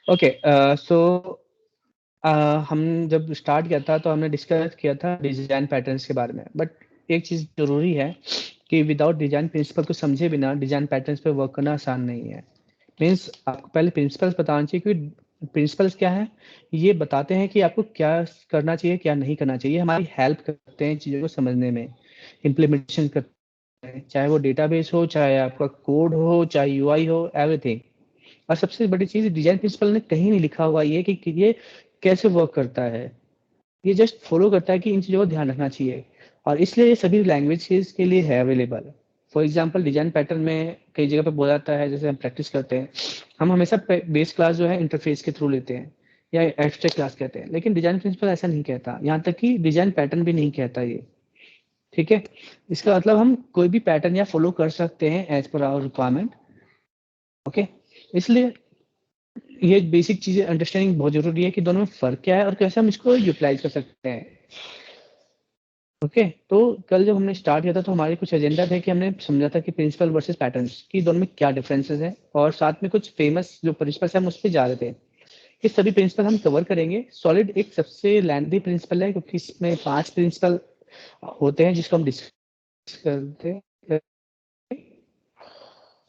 Okay, सो हम जब start किया था तो हमने डिस्कस किया था डिजाइन पैटर्न्स के बारे में, बट एक चीज जरूरी है कि विदाउट डिजाइन प्रिंसिपल को समझे बिना डिजाइन पैटर्न्स पे वर्क करना आसान नहीं है। मीन्स आपको पहले प्रिंसिपल्स बताना चाहिए कि प्रिंसिपल्स क्या है। ये बताते हैं कि आपको क्या करना चाहिए क्या नहीं करना चाहिए, हमारी हेल्प करते हैं चीज़ों को समझने में, इम्प्लीमेंटेशन करते हैं, चाहे वो डेटाबेस हो, चाहे आपका कोड हो, चाहे यूआई हो, एवरीथिंग। और सबसे बड़ी चीज डिजाइन प्रिंसिपल ने कहीं नहीं लिखा हुआ ये कि ये कैसे वर्क करता है। ये जस्ट फॉलो करता है कि इन चीज़ों को ध्यान रखना चाहिए, और इसलिए ये सभी लैंग्वेजेस के लिए है available. For example design pattern में कई जगह पे बोला जाता है, जैसे हम प्रैक्टिस करते हैं, हम हमेशा बेस क्लास जो है इंटरफेस के थ्रू लेते हैं या एब्स्ट्रैक्ट क्लास कहते हैं, लेकिन डिजाइन प्रिंसिपल ऐसा नहीं कहता, यहाँ तक कि डिजाइन पैटर्न भी नहीं कहता ये। ठीक है, इसका मतलब हम कोई भी पैटर्न या फॉलो कर सकते हैं as per hour requirement. Okay, इसलिए ये बेसिक चीजें अंडरस्टैंडिंग बहुत जरूरी है कि दोनों में फर्क क्या है और कैसे हम इसको यूटिलाइज कर सकते हैं। ओके, तो कल जब हमने स्टार्ट किया था तो हमारे कुछ एजेंडा थे कि हमने समझा था कि प्रिंसिपल वर्सेस पैटर्न्स की दोनों में क्या डिफरेंसेस हैं, और साथ में कुछ फेमस जो प्रिंसिपल्स हैं हम उस पर जा रहे थे। ये सभी प्रिंसिपल हम कवर करेंगे। सॉलिड एक सबसे लेंथी प्रिंसिपल है क्योंकि इसमें 5 प्रिंसिपल होते हैं जिसको हम डिस्कस करते हैं।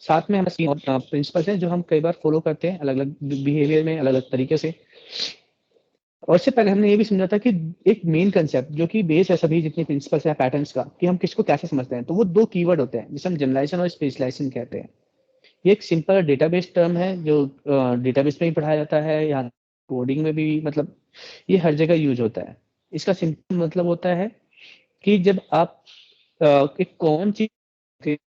साथ में हमारे 3 और प्रिंसिपल्स हैं जो हम कई बार फॉलो करते हैं अलग अलग बिहेवियर में, अलग अलग तरीके से। और इससे पहले हमने ये भी समझा था कि एक मेन कंसेप्ट जो कि बेस है सभी जितने प्रिंसिपल्स या पैटर्न्स का, कि हम किसको कैसे समझते हैं, तो वो 2 कीवर्ड होते हैं जिसे हम जनरलाइजेशन और स्पेशलाइजेशन कहते हैं। ये एक सिंपल डेटाबेस टर्म है जो डेटाबेस में ही पढ़ाया जाता है, यहाँ कोडिंग में भी, मतलब ये हर जगह यूज होता है। इसका सिंपल मतलब होता है कि जब आप एक कॉमन चीज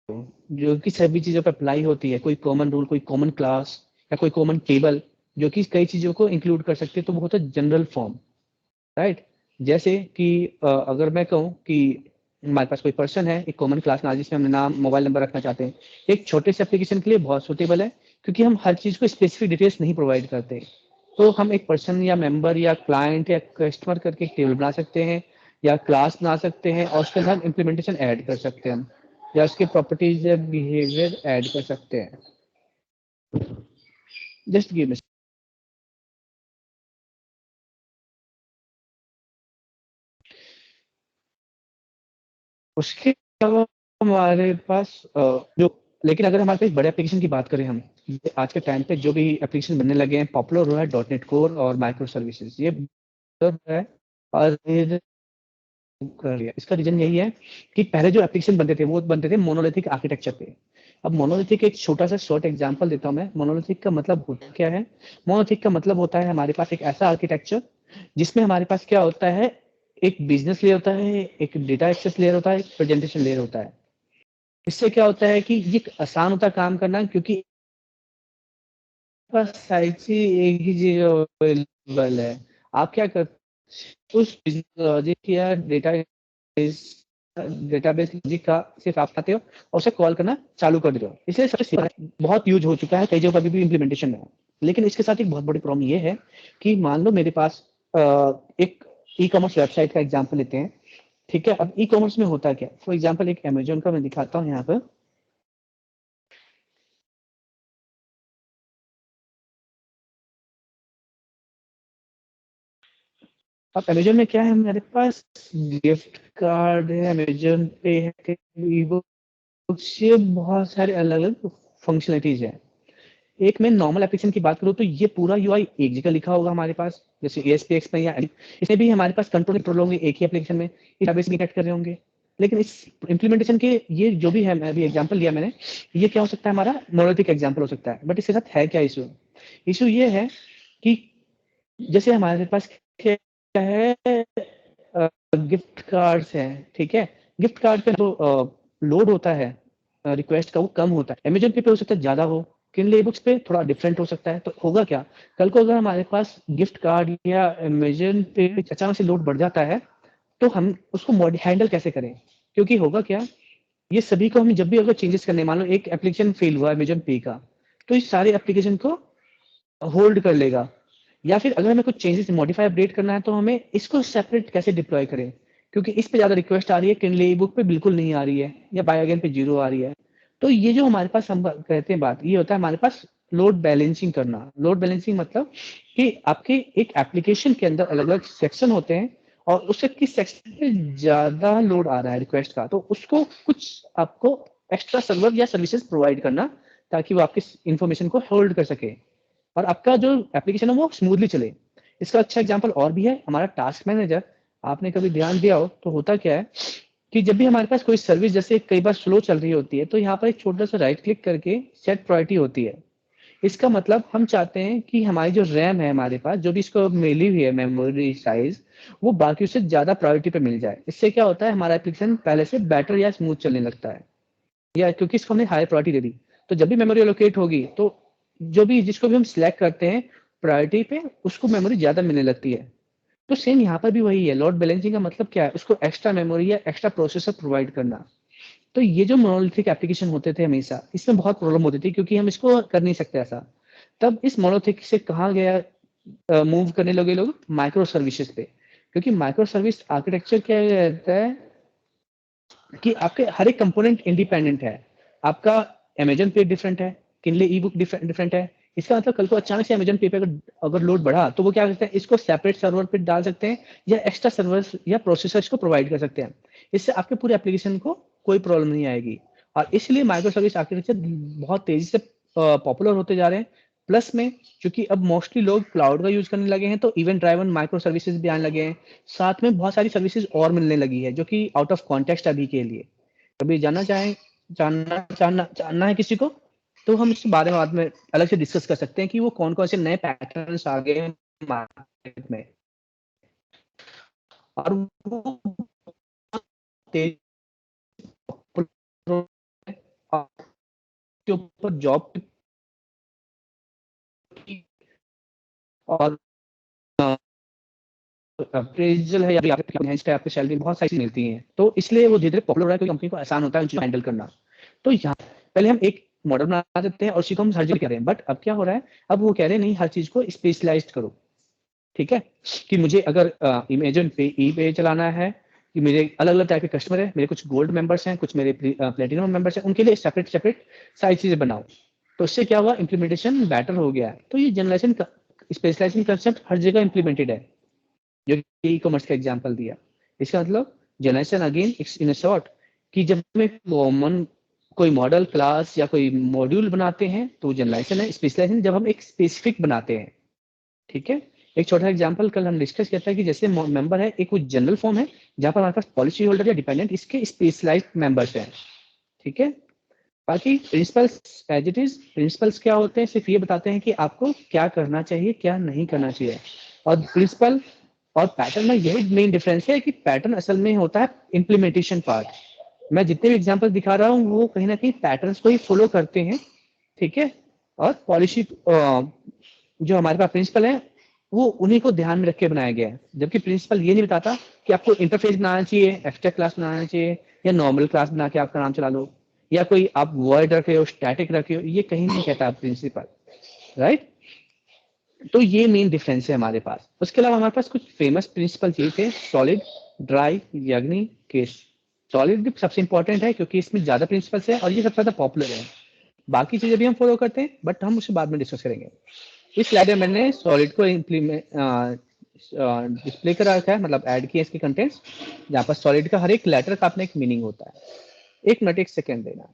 जो कि सभी चीजों पर अप्लाई होती है, कोई कॉमन रूल, कोई कॉमन क्लास या कोई कॉमन टेबल जो कि कई चीजों को इंक्लूड कर सकते हैं, तो वो होता है जनरल फॉर्म। राइट, जैसे कि अगर मैं कहूँ कि हमारे पास कोई पर्सन है, एक कॉमन क्लास ना जिसमें हम नाम मोबाइल नंबर रखना चाहते हैं, एक छोटे से एप्लीकेशन के लिए बहुत सुटेबल है क्योंकि हम हर चीज को स्पेसिफिक डिटेल्स नहीं प्रोवाइड करते। तो हम एक पर्सन या मेंबर या क्लाइंट या कस्टमर करके एक टेबल बना सकते हैं या क्लास बना सकते हैं, और उसके साथ इम्प्लीमेंटेशन ऐड कर सकते हैं हम, या उसके प्रॉपर्टीज या बिहेवियर ऐड कर सकते हैं। Just give. उसके अलावा हमारे पास जो, लेकिन अगर हमारे पास बड़े एप्लीकेशन की बात करें हम, आज के टाइम पे जो भी एप्लीकेशन बनने लगे हैं, पॉपुलर हुआ है डॉट नेट कोर और माइक्रो सर्विसेज, ये है। और कर लिया, इसका रीजन यही है कि पहले जो एप्लीकेशन बनते थे वो बनते थे मोनोलिथिक आर्किटेक्चर पे। अब मोनोलिथिक एक छोटा सा शॉर्ट एग्जांपल देता हूँ मैं। मोनोलिथिक का मतलब होता क्या है? मोनोलिथिक का मतलब होता है हमारे पास एक ऐसा आर्किटेक्चर जिसमें हमारे पास क्या होता है, एक बिजनेस लेयर होता है, एक डेटा एक्सेस लेयर होता है, एक प्रेजेंटेशन लेयर होता है। इससे क्या होता है कि ये आसान होता है काम करना, क्योंकि बस साइड से एक ही चीज अवेलेबल है। आप क्या कर उस लॉजिक या डेटाबेस लॉजिक का सिर्फ आप आते हो और उसे कॉल करना चालू कर देते हो, इसलिए सबसे simple है, बहुत यूज हो चुका है कई जगह पर, अभी भी इम्प्लीमेंटेशन में है। लेकिन इसके साथ एक बहुत बड़ी प्रॉब्लम ये है कि मान लो मेरे पास एक ई कॉमर्स वेबसाइट का एग्जाम्पल लेते हैं। ठीक है, अब ई कॉमर्स में होता क्या, फॉर एग्जाम्पल एक अमेजोन का मैं दिखाता हूँ यहाँ पर। अब अमेजोन में क्या है, मेरे पास गिफ्ट कार्ड है, अमेजोन पे है, बुक्स, ये बहुत सारे अलग अलग फंक्शनलिटीज है। एक मैं नॉर्मल एप्लीकेशन की बात करूँ तो ये पूरा यूआई एक जगह लिखा होगा हमारे पास, जैसे एएसपीएक्स में, या इसमें भी हमारे पास कंट्रोल कंट्रोल होंगे एक ही एप्लीकेशन में, डेटाबेस में कनेक्ट कर रहे होंगे। लेकिन इस इम्प्लीमेंटेशन के ये जो भी है, मैं अभी एग्जांपल लिया मैंने, ये क्या हो सकता है, हमारा मोनोलिथिक एग्जांपल हो सकता है। बट इसके साथ है क्या इशू? इशू ये है कि जैसे हमारे पास क्या है, गिफ्ट कार्ड्स हैं। ठीक है, गिफ्ट कार्ड पे जो लोड होता है रिक्वेस्ट का, वो कम होता है। अमेजन पे हो सकता है ज्यादा हो, किनले बुक्स पे थोड़ा डिफरेंट हो सकता है। तो होगा क्या, कल को अगर हमारे पास गिफ्ट कार्ड या अमेजन पे अचानक से लोड बढ़ जाता है, तो हम उसको हैंडल कैसे करें? क्योंकि होगा क्या, ये सभी को हम जब भी अगर चेंजेस करने, मान लो एक एप्लीकेशन फेल हुआ अमेजन पे का, तो इस सारे एप्लीकेशन को होल्ड कर लेगा। या फिर अगर हमें कुछ चेंजेस मॉडिफाई अपडेट करना है तो हमें इसको सेपरेट कैसे डिप्लॉय करें, क्योंकि इस पे ज्यादा रिक्वेस्ट आ रही है, किनले ई बुक पे बिल्कुल नहीं आ रही है, या बाय अगेन पे जीरो आ रही है। तो ये जो हमारे पास हम कहते हैं बात, ये होता है हमारे पास लोड बैलेंसिंग करना। लोड बैलेंसिंग मतलब कि आपके एक एप्लीकेशन के अंदर अलग अलग सेक्शन होते हैं और उससे किस सेक्शन पे ज्यादा लोड आ रहा है रिक्वेस्ट का, तो उसको कुछ आपको एक्स्ट्रा सर्वर या सर्विसेज प्रोवाइड करना ताकि वो आपकी इंफॉर्मेशन को होल्ड कर सके और आपका जो एप्लीकेशन है वो स्मूथली चले। इसका अच्छा एग्जांपल और भी है, हमारा टास्क मैनेजर। आपने कभी ध्यान दिया हो तो होता क्या है कि जब भी हमारे पास कोई सर्विस जैसे कई बार स्लो चल रही होती है तो यहाँ पर एक छोटा सा राइट क्लिक करके सेट प्रायोरिटी होती है। इसका मतलब हम चाहते हैं कि हमारी जो रैम है हमारे पास जो भी इसको मिली हुई है मेमोरी साइज, वो बाकी से ज्यादा प्रायोरिटी पे मिल जाए। इससे क्या होता है हमारा एप्लीकेशन पहले से बेटर या स्मूथ चलने लगता है, या क्योंकि इसको हमने हाई प्रायोरिटी दे दी। तो जब भी मेमोरी एलोकेट होगी तो जो भी जिसको भी हम सिलेक्ट करते हैं प्रायोरिटी पे उसको मेमोरी ज्यादा मिलने लगती है। तो सेम यहाँ पर भी वही है, लोड बैलेंसिंग का मतलब क्या है, उसको एक्स्ट्रा मेमोरी या एक्स्ट्रा प्रोसेसर प्रोवाइड करना। तो ये जो मोनोलिथिक एप्लीकेशन होते थे हमेशा इसमें बहुत प्रॉब्लम होती थी क्योंकि हम इसको कर नहीं सकते ऐसा। तब इस मोनोलिथिक से कहा गया मूव करने लगे लोग माइक्रो सर्विसेज पे, क्योंकि माइक्रो सर्विस आर्किटेक्चर क्या रहता है कि आपके हर एक कंपोनेंट इंडिपेंडेंट है। आपका अमेजन पे डिफरेंट है, किनले ई बुक डिफरेंट है। इसका मतलब कल को अचानक से अमेजन पे पे अगर लोड बढ़ा तो वो क्या करते हैं इसको सेपरेट सर्वर पे डाल सकते हैं या एक्स्ट्रा सर्वर या प्रोसेसर्स को प्रोवाइड कर सकते हैं। इससे आपके पूरे एप्लीकेशन को कोई प्रॉब्लम नहीं आएगी और इसलिए माइक्रो सर्विस आर्किटेक्चर बहुत तेजी से पॉपुलर होते जा रहे हैं। प्लस में क्योंकि अब मोस्टली लोग क्लाउड का यूज करने लगे हैं तो इवेंट ड्राइवन माइक्रो सर्विसेज भी आने लगे हैं। साथ में बहुत सारी सर्विसेज और मिलने लगी है जो कि आउट ऑफ कॉन्टेक्स्ट अभी के लिए। कभी जानना है किसी को तो हम इसके बारे में बाद में अलग से डिस्कस कर सकते हैं कि वो कौन कौन से नए पैटर्न्स आ गए हैं मार्केट में और वो तेजी के ऊपर जॉब और अप्रेजल है या आपके सैलरी बहुत सारी मिलती हैं, तो इसलिए वो धीरे धीरे पॉपुलर हो रहा है क्योंकि कंपनी को आसान होता है उन चीजों को हैंडल करना। तो यहाँ पहले हम एक मॉडल बना देते हैं और उसी को हम हर जगह कह रहे हैं, बट अब क्या हो रहा है अब वो कह रहे हैं नहीं हर चीज को स्पेशलाइज्ड करो। ठीक है, कि मुझे अगर इमेजन पे ई पे चलाना है कि मेरे अलग अलग टाइप के कस्टमर है, मेरे कुछ गोल्ड मेंबर्स हैं, कुछ मेरे प्लेटिनम मेंबर्स हैं, उनके लिए सेपरेट सेपरेट सारी चीजें बनाओ। तो उससे क्या हुआ इम्प्लीमेंटेशन बेटर हो गया है। तो ये जनरेशन स्पेशलाइजेशन कंसेप्ट हर जगह इम्प्लीमेंटेड है जो ई कॉमर्स का एग्जाम्पल दिया। इसका मतलब जनरेशन अगेन इन शॉर्ट कि जब हम एक कॉमन कोई मॉडल क्लास या कोई मॉड्यूल बनाते हैं तो जनरेशन है। स्पेशलाइजेशन जब हम एक स्पेसिफिक बनाते हैं। ठीक है, एक छोटा एग्जांपल कल हम डिस्कस किया था कि जैसे मेंबर है एक वो जनरल फॉर्म है जहां पर हमारे पास पॉलिसी होल्डर या डिपेंडेंट इसके स्पेशलाइज्ड मेंबर्स हैं। ठीक है, बाकी principles as it is principles क्या होते हैं सिर्फ ये बताते हैं कि आपको क्या करना चाहिए क्या नहीं करना चाहिए। और प्रिंसिपल और पैटर्न में यही मेन डिफरेंस है कि पैटर्न असल में होता है इम्प्लीमेंटेशन पार्ट। मैं जितने भी एग्जांपल दिखा रहा हूँ वो कहीं ना कहीं पैटर्न्स को ही फॉलो करते हैं। ठीक है, और पॉलिसी जो हमारे पास प्रिंसिपल है वो उन्हीं को ध्यान में रख के बनाया गया है। जबकि प्रिंसिपल ये नहीं बताता कि आपको इंटरफेस बनाना चाहिए, एब्स्ट्रैक्ट क्लास बनाना चाहिए या नॉर्मल क्लास बना के आपका नाम चला लो, या कोई आप वर्ड रखे हो स्टैटिक रखे हो, ये कहीं नहीं कहता प्रिंसिपल। राइट, तो ये मेन डिफरेंस है हमारे पास। उसके अलावा हमारे पास कुछ फेमस प्रिंसिपल ये थे सॉलिड, ड्राई, यग्नि, केस। सॉलिड भी सबसे इंपॉर्टेंट है क्योंकि इसमें ज्यादा प्रिंसिपल्स है और ये सबसे ज्यादा पॉपुलर है। बाकी चीजें भी हम फॉलो करते हैं बट हम उसे बाद में डिस्कस करेंगे। इस स्लाइड में मैंने सॉलिड को डिस्प्ले करा रखा है, मतलब ऐड किया इसके कंटेंट्स, जहाँ पर सॉलिड का हर एक लेटर का अपना एक मीनिंग होता है। एक मिनट एक सेकेंड देना।